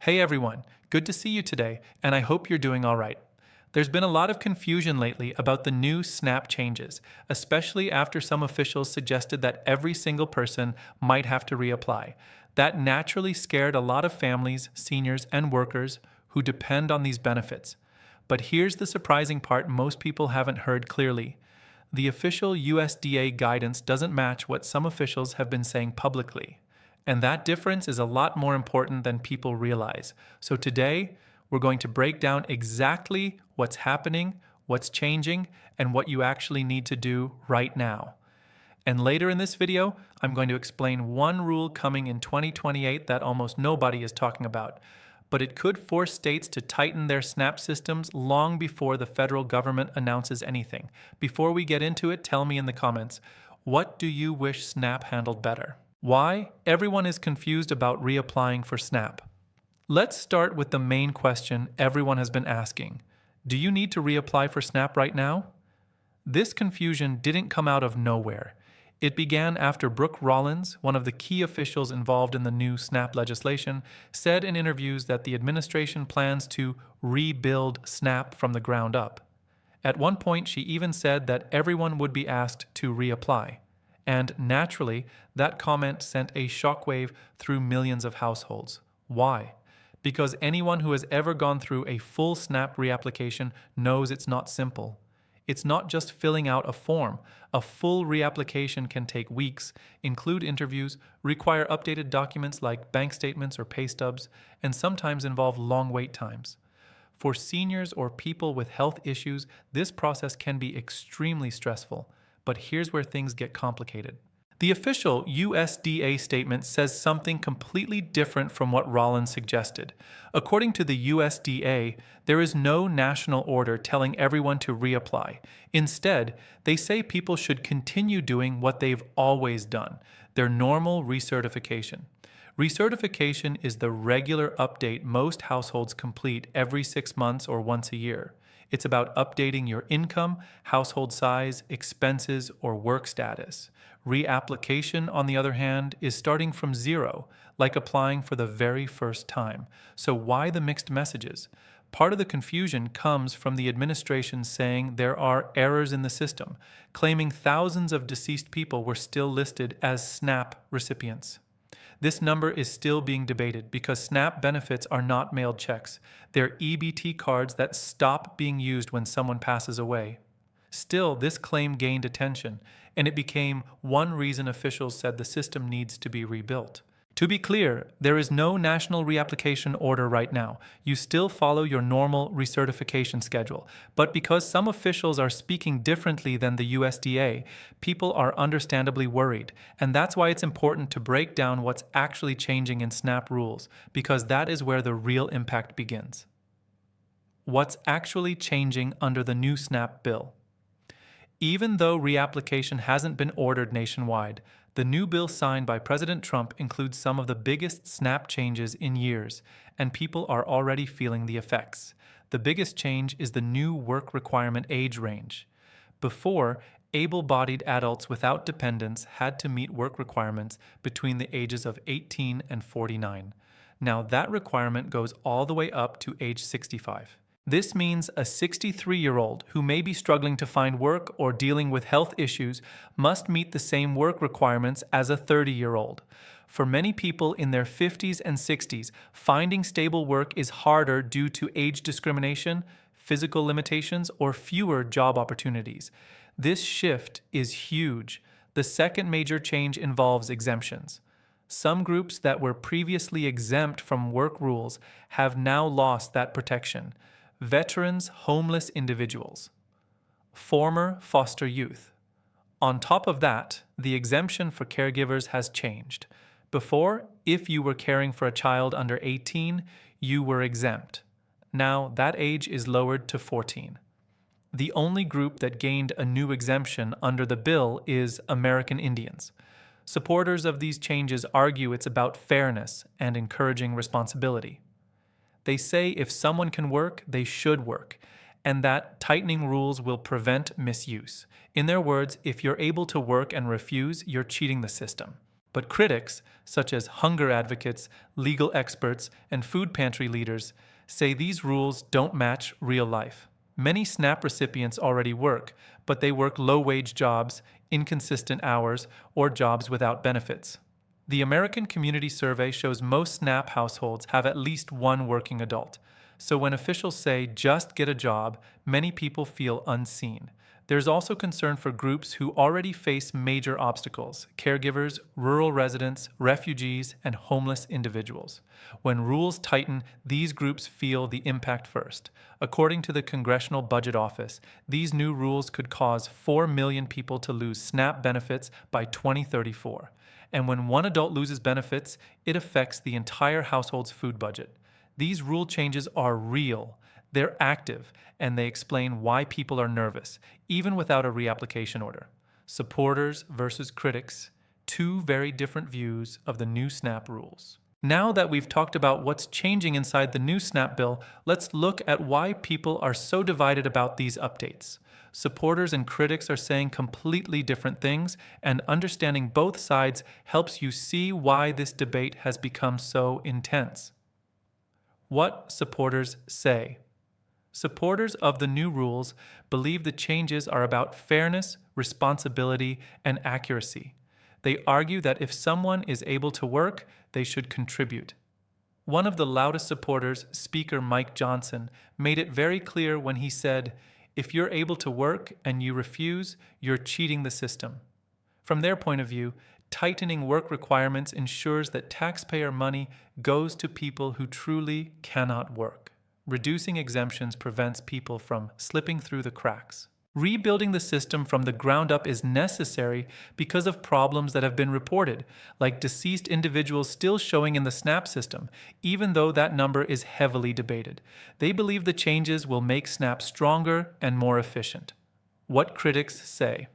Hey everyone, good to see you today, and I hope you're doing all right. There's been a lot of confusion lately about the new SNAP changes, especially after some officials suggested that every single person might have to reapply. That naturally scared a lot of families, seniors, and workers who depend on these benefits. But here's the surprising part most people haven't heard clearly. The official USDA guidance doesn't match what some officials have been saying publicly. And that difference is a lot more important than people realize. So today, we're going to break down exactly what's happening, what's changing, and what you actually need to do right now. And later in this video, I'm going to explain one rule coming in 2028 that almost nobody is talking about. But it could force states to tighten their SNAP systems long before the federal government announces anything. Before we get into it, tell me in the comments, what do you wish SNAP handled better? Why everyone is confused about reapplying for SNAP. Let's start with the main question everyone has been asking. Do you need to reapply for SNAP right now? This confusion didn't come out of nowhere. It began after Brooke Rollins, one of the key officials involved in the new SNAP legislation, said in interviews that the administration plans to rebuild SNAP from the ground up. At one point, she even said that everyone would be asked to reapply. And naturally, that comment sent a shockwave through millions of households. Why? Because anyone who has ever gone through a full SNAP reapplication knows it's not simple. It's not just filling out a form. A full reapplication can take weeks, include interviews, require updated documents like bank statements or pay stubs, and sometimes involve long wait times. For seniors or people with health issues, this process can be extremely stressful. But here's where things get complicated. The official USDA statement says something completely different from what Rollins suggested. According to the USDA, there is no national order telling everyone to reapply. Instead, they say people should continue doing what they've always done, their normal recertification. Recertification is the regular update most households complete every 6 months or once a year. It's about updating your income, household size, expenses, or work status. Reapplication, on the other hand, is starting from zero, like applying for the very first time. So why the mixed messages? Part of the confusion comes from the administration saying there are errors in the system, claiming thousands of deceased people were still listed as SNAP recipients. This number is still being debated because SNAP benefits are not mailed checks. They're EBT cards that stop being used when someone passes away. Still, this claim gained attention, and it became one reason officials said the system needs to be rebuilt. To be clear, there is no national reapplication order right now. You still follow your normal recertification schedule. But because some officials are speaking differently than the USDA, people are understandably worried. And that's why it's important to break down what's actually changing in SNAP rules, because that is where the real impact begins. What's actually changing under the new SNAP bill? Even though reapplication hasn't been ordered nationwide, the new bill signed by President Trump includes some of the biggest SNAP changes in years, and people are already feeling the effects. The biggest change is the new work requirement age range. Before, able-bodied adults without dependents had to meet work requirements between the ages of 18 and 49. Now that requirement goes all the way up to age 65. This means a 63-year-old who may be struggling to find work or dealing with health issues must meet the same work requirements as a 30-year-old. For many people in their 50s and 60s, finding stable work is harder due to age discrimination, physical limitations, or fewer job opportunities. This shift is huge. The second major change involves exemptions. Some groups that were previously exempt from work rules have now lost that protection. Veterans, homeless individuals, former foster youth. On top of that, the exemption for caregivers has changed. Before, if you were caring for a child under 18, you were exempt. Now, that age is lowered to 14. The only group that gained a new exemption under the bill is American Indians. Supporters of these changes argue it's about fairness and encouraging responsibility. They say if someone can work, they should work, and that tightening rules will prevent misuse. In their words, if you're able to work and refuse, you're cheating the system. But critics, such as hunger advocates, legal experts, and food pantry leaders, say these rules don't match real life. Many SNAP recipients already work, but they work low-wage jobs, inconsistent hours, or jobs without benefits. The American Community Survey shows most SNAP households have at least one working adult. So when officials say just get a job, many people feel unseen. There's also concern for groups who already face major obstacles: caregivers, rural residents, refugees, and homeless individuals. When rules tighten, these groups feel the impact first. According to the Congressional Budget Office, these new rules could cause 4 million people to lose SNAP benefits by 2034. And when one adult loses benefits, it affects the entire household's food budget. These rule changes are real. They're active, and they explain why people are nervous, even without a reapplication order. Supporters versus critics, two very different views of the new SNAP rules. Now that we've talked about what's changing inside the new SNAP bill, let's look at why people are so divided about these updates. Supporters and critics are saying completely different things, and understanding both sides helps you see why this debate has become so intense. What supporters say. Supporters of the new rules believe the changes are about fairness, responsibility, and accuracy. They argue that if someone is able to work, they should contribute. One of the loudest supporters, Speaker Mike Johnson, made it very clear when he said, "If you're able to work and you refuse, you're cheating the system." From their point of view, tightening work requirements ensures that taxpayer money goes to people who truly cannot work. Reducing exemptions prevents people from slipping through the cracks. Rebuilding the system from the ground up is necessary because of problems that have been reported, like deceased individuals still showing in the SNAP system, even though that number is heavily debated. They believe the changes will make SNAP stronger and more efficient. What critics say.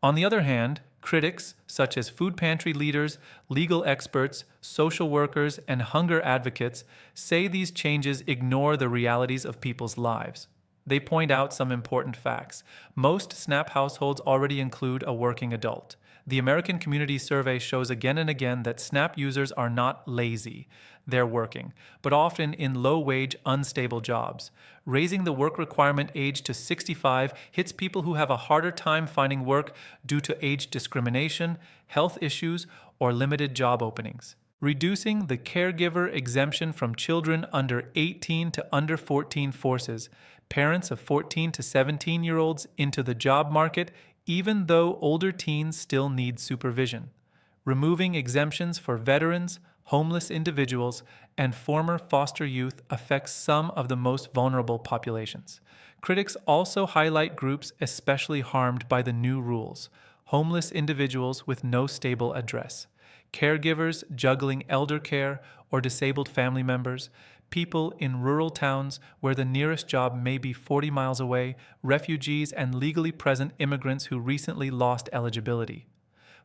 On the other hand, critics, such as food pantry leaders, legal experts, social workers, and hunger advocates, say these changes ignore the realities of people's lives. They point out some important facts. Most SNAP households already include a working adult. The American Community Survey shows again and again that SNAP users are not lazy. They're working, but often in low-wage, unstable jobs. Raising the work requirement age to 65 hits people who have a harder time finding work due to age discrimination, health issues, or limited job openings. Reducing the caregiver exemption from children under 18 to under 14 forces parents of 14 to 17-year-olds into the job market, even though older teens still need supervision. Removing exemptions for veterans, homeless individuals, and former foster youth affects some of the most vulnerable populations. Critics also highlight groups especially harmed by the new rules: homeless individuals with no stable address, caregivers juggling elder care or disabled family members, people in rural towns where the nearest job may be 40 miles away, refugees, and legally present immigrants who recently lost eligibility.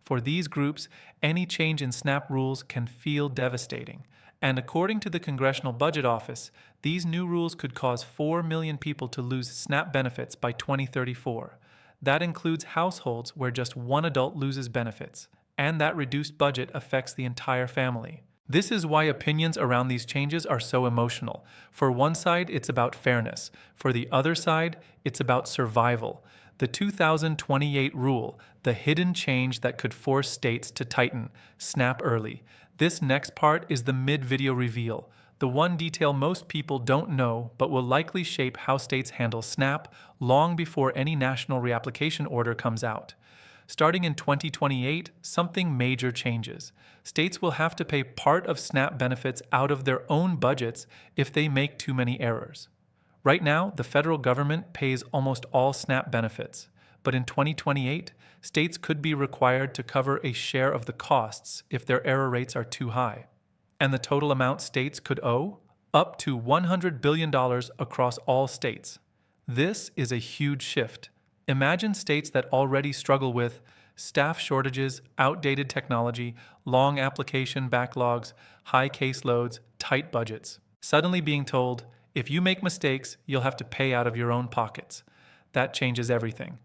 For these groups, any change in SNAP rules can feel devastating. And according to the Congressional Budget Office, these new rules could cause 4 million people to lose SNAP benefits by 2034. That includes households where just one adult loses benefits, and that reduced budget affects the entire family. This is why opinions around these changes are so emotional. For one side, it's about fairness. For the other side, it's about survival. The 2028 rule, the hidden change that could force states to tighten, SNAP early. This next part is the mid-video reveal, the one detail most people don't know but will likely shape how states handle SNAP long before any national reapplication order comes out. Starting in 2028, something major changes. States will have to pay part of SNAP benefits out of their own budgets if they make too many errors. Right now, the federal government pays almost all SNAP benefits, but in 2028, states could be required to cover a share of the costs if their error rates are too high. And the total amount states could owe? Up to $100 billion across all states. This is a huge shift. Imagine states that already struggle with staff shortages, outdated technology, long application backlogs, high caseloads, tight budgets. Suddenly being told, if you make mistakes, you'll have to pay out of your own pockets. That changes everything.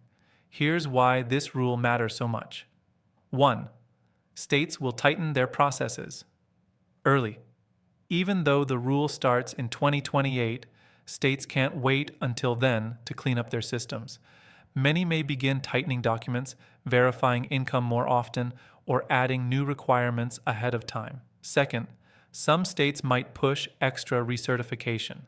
Here's why this rule matters so much. 1. States will tighten their processes early. Even though the rule starts in 2028, states can't wait until then to clean up their systems. Many may begin tightening documents, verifying income more often, or adding new requirements ahead of time. Second, some states might push extra recertification.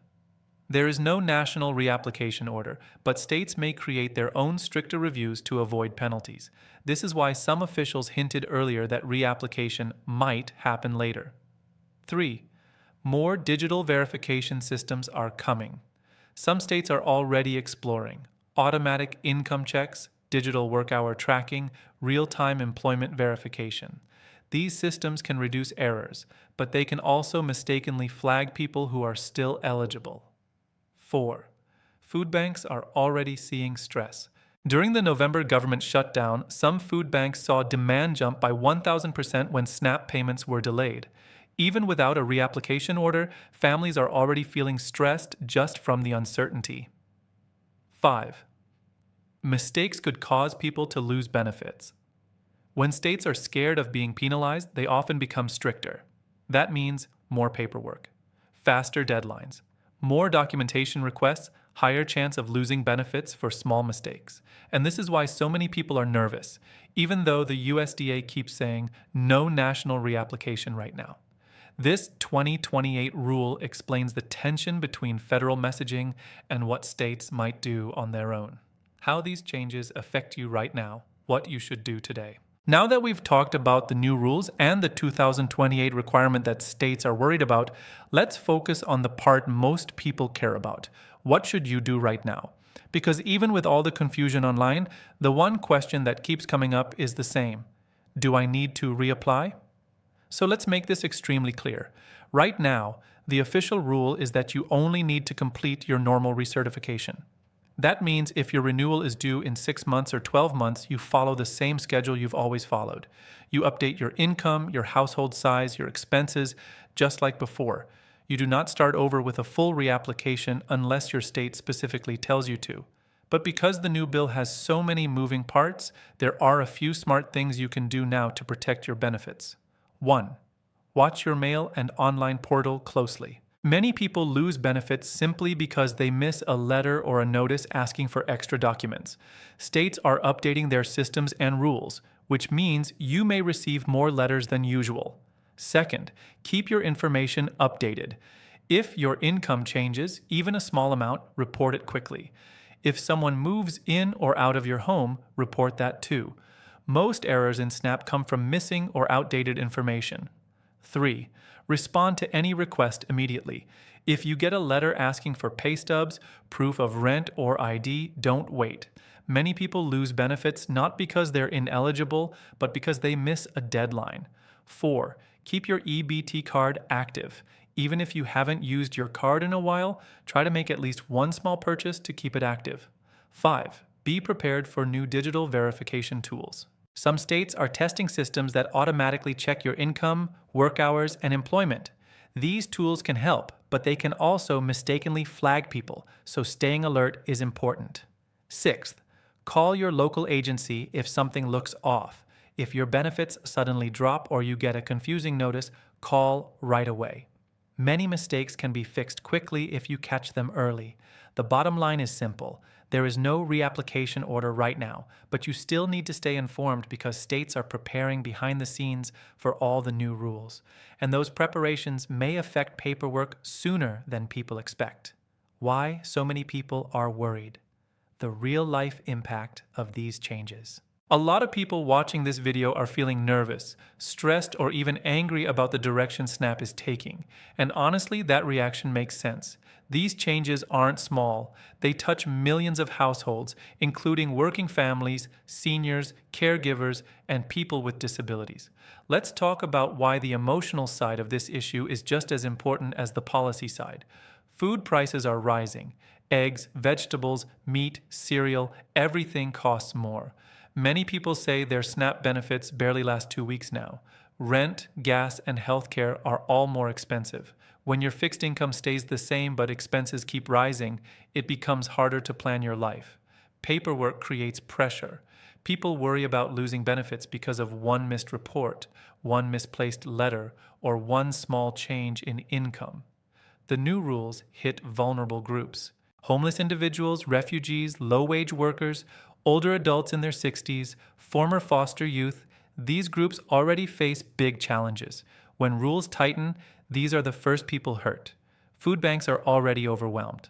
There is no national reapplication order, but states may create their own stricter reviews to avoid penalties. This is why some officials hinted earlier that reapplication might happen later. 3. More digital verification systems are coming. Some states are already exploring automatic income checks, digital work hour tracking, real-time employment verification. These systems can reduce errors, but they can also mistakenly flag people who are still eligible. 4. Food banks are already seeing stress. During the November government shutdown, some food banks saw demand jump by 1,000% when SNAP payments were delayed. Even without a reapplication order, families are already feeling stressed just from the uncertainty. 5. Mistakes could cause people to lose benefits. When states are scared of being penalized, they often become stricter. That means more paperwork, faster deadlines, more documentation requests, higher chance of losing benefits for small mistakes. And this is why so many people are nervous, even though the USDA keeps saying no national reapplication right now. This 2028 rule explains the tension between federal messaging and what states might do on their own. How these changes affect you right now, what you should do today. Now that we've talked about the new rules and the 2028 requirement that states are worried about, let's focus on the part most people care about. What should you do right now? Because even with all the confusion online, the one question that keeps coming up is the same. Do I need to reapply? So let's make this extremely clear. Right now, the official rule is that you only need to complete your normal recertification. That means if your renewal is due in 6 months or 12 months, you follow the same schedule you've always followed. You update your income, your household size, your expenses, just like before. You do not start over with a full reapplication unless your state specifically tells you to. But because the new bill has so many moving parts, there are a few smart things you can do now to protect your benefits. 1. Watch your mail and online portal closely. Many people lose benefits simply because they miss a letter or a notice asking for extra documents. States are updating their systems and rules, which means you may receive more letters than usual. Second, keep your information updated. If your income changes, even a small amount, report it quickly. If someone moves in or out of your home, report that too. Most errors in SNAP come from missing or outdated information. 3. Respond to any request immediately. If you get a letter asking for pay stubs, proof of rent, or ID, don't wait. Many people lose benefits not because they're ineligible, but because they miss a deadline. 4. Keep your EBT card active. Even if you haven't used your card in a while, try to make at least one small purchase to keep it active. 5. Be prepared for new digital verification tools. Some states are testing systems that automatically check your income, work hours, and employment. These tools can help, but they can also mistakenly flag people, so staying alert is important. 6th, call your local agency if something looks off. If your benefits suddenly drop or you get a confusing notice, call right away. Many mistakes can be fixed quickly if you catch them early. The bottom line is simple. There is no reapplication order right now, but you still need to stay informed because states are preparing behind the scenes for all the new rules. And those preparations may affect paperwork sooner than people expect. Why so many people are worried? The real-life impact of these changes. A lot of people watching this video are feeling nervous, stressed, or even angry about the direction SNAP is taking. And honestly, that reaction makes sense. These changes aren't small. They touch millions of households, including working families, seniors, caregivers, and people with disabilities. Let's talk about why the emotional side of this issue is just as important as the policy side. Food prices are rising. Eggs, vegetables, meat, cereal, everything costs more. Many people say their SNAP benefits barely last 2 weeks now. Rent, gas, and healthcare are all more expensive. When your fixed income stays the same but expenses keep rising, it becomes harder to plan your life. Paperwork creates pressure. People worry about losing benefits because of one missed report, one misplaced letter, or one small change in income. The new rules hit vulnerable groups: homeless individuals, refugees, low-wage workers, older adults in their 60s, former foster youth. These groups already face big challenges. When rules tighten, these are the first people hurt. Food banks are already overwhelmed.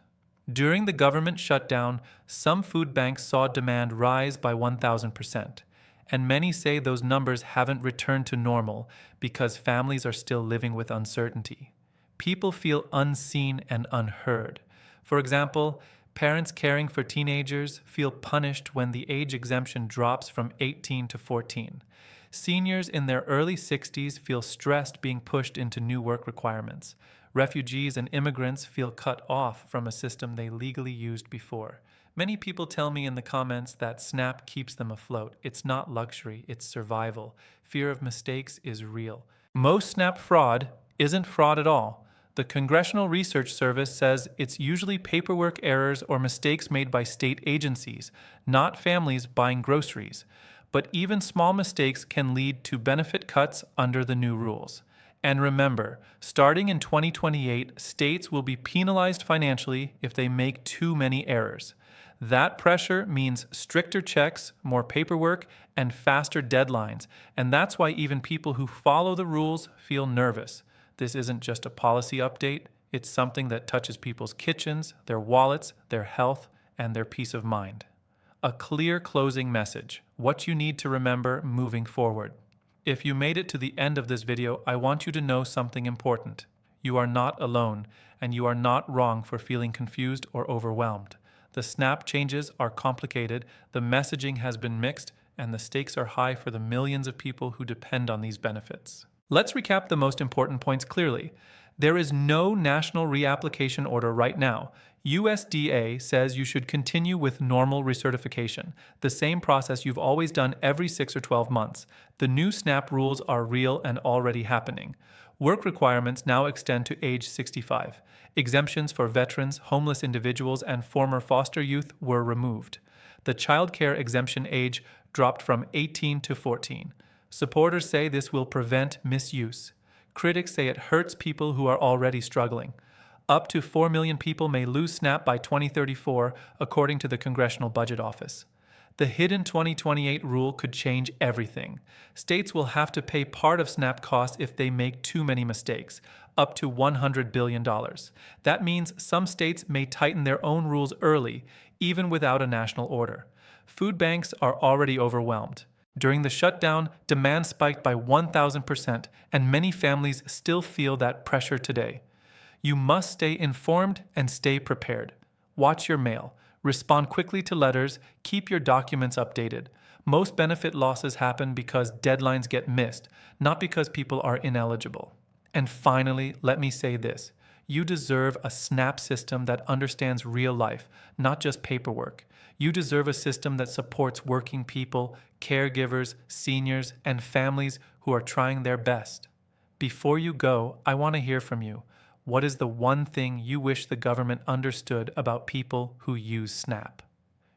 During the government shutdown, some food banks saw demand rise by 1,000%, and many say those numbers haven't returned to normal because families are still living with uncertainty. People feel unseen and unheard. For example, parents caring for teenagers feel punished when the age exemption drops from 18 to 14. Seniors in their early 60s feel stressed being pushed into new work requirements. Refugees and immigrants feel cut off from a system they legally used before. Many people tell me in the comments that SNAP keeps them afloat. It's not luxury, it's survival. Fear of mistakes is real. Most SNAP fraud isn't fraud at all. The Congressional Research Service says it's usually paperwork errors or mistakes made by state agencies, not families buying groceries. But even small mistakes can lead to benefit cuts under the new rules. And remember, starting in 2028, states will be penalized financially if they make too many errors. That pressure means stricter checks, more paperwork, and faster deadlines. And that's why even people who follow the rules feel nervous. This isn't just a policy update, it's something that touches people's kitchens, their wallets, their health, and their peace of mind. A clear closing message: what you need to remember moving forward. If you made it to the end of this video, I want you to know something important. You are not alone, and you are not wrong for feeling confused or overwhelmed. The SNAP changes are complicated, the messaging has been mixed, and the stakes are high for the millions of people who depend on these benefits. Let's recap the most important points clearly. There is no national reapplication order right now. USDA says you should continue with normal recertification, the same process you've always done every 6 or 12 months. The new SNAP rules are real and already happening. Work requirements now extend to age 65. Exemptions for veterans, homeless individuals, and former foster youth were removed. The child care exemption age dropped from 18 to 14. Supporters say this will prevent misuse. Critics say it hurts people who are already struggling. Up to 4 million people may lose SNAP by 2034, according to the Congressional Budget Office. The hidden 2028 rule could change everything. States will have to pay part of SNAP costs if they make too many mistakes, up to $100 billion. That means some states may tighten their own rules early, even without a national order. Food banks are already overwhelmed. During the shutdown, demand spiked by 1,000%, and many families still feel that pressure today. You must stay informed and stay prepared. Watch your mail. Respond quickly to letters. Keep your documents updated. Most benefit losses happen because deadlines get missed, not because people are ineligible. And finally, let me say this. You deserve a SNAP system that understands real life, not just paperwork. You deserve a system that supports working people, caregivers, seniors, and families who are trying their best. Before you go, I want to hear from you. What is the one thing you wish the government understood about people who use SNAP?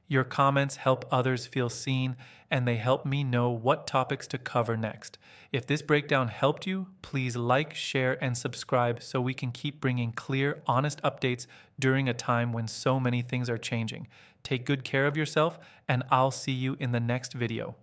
Your comments help others feel seen, and they help me know what topics to cover next. If this breakdown helped you, please like, share, and subscribe so we can keep bringing clear, honest updates during a time when so many things are changing. Take good care of yourself, and I'll see you in the next video.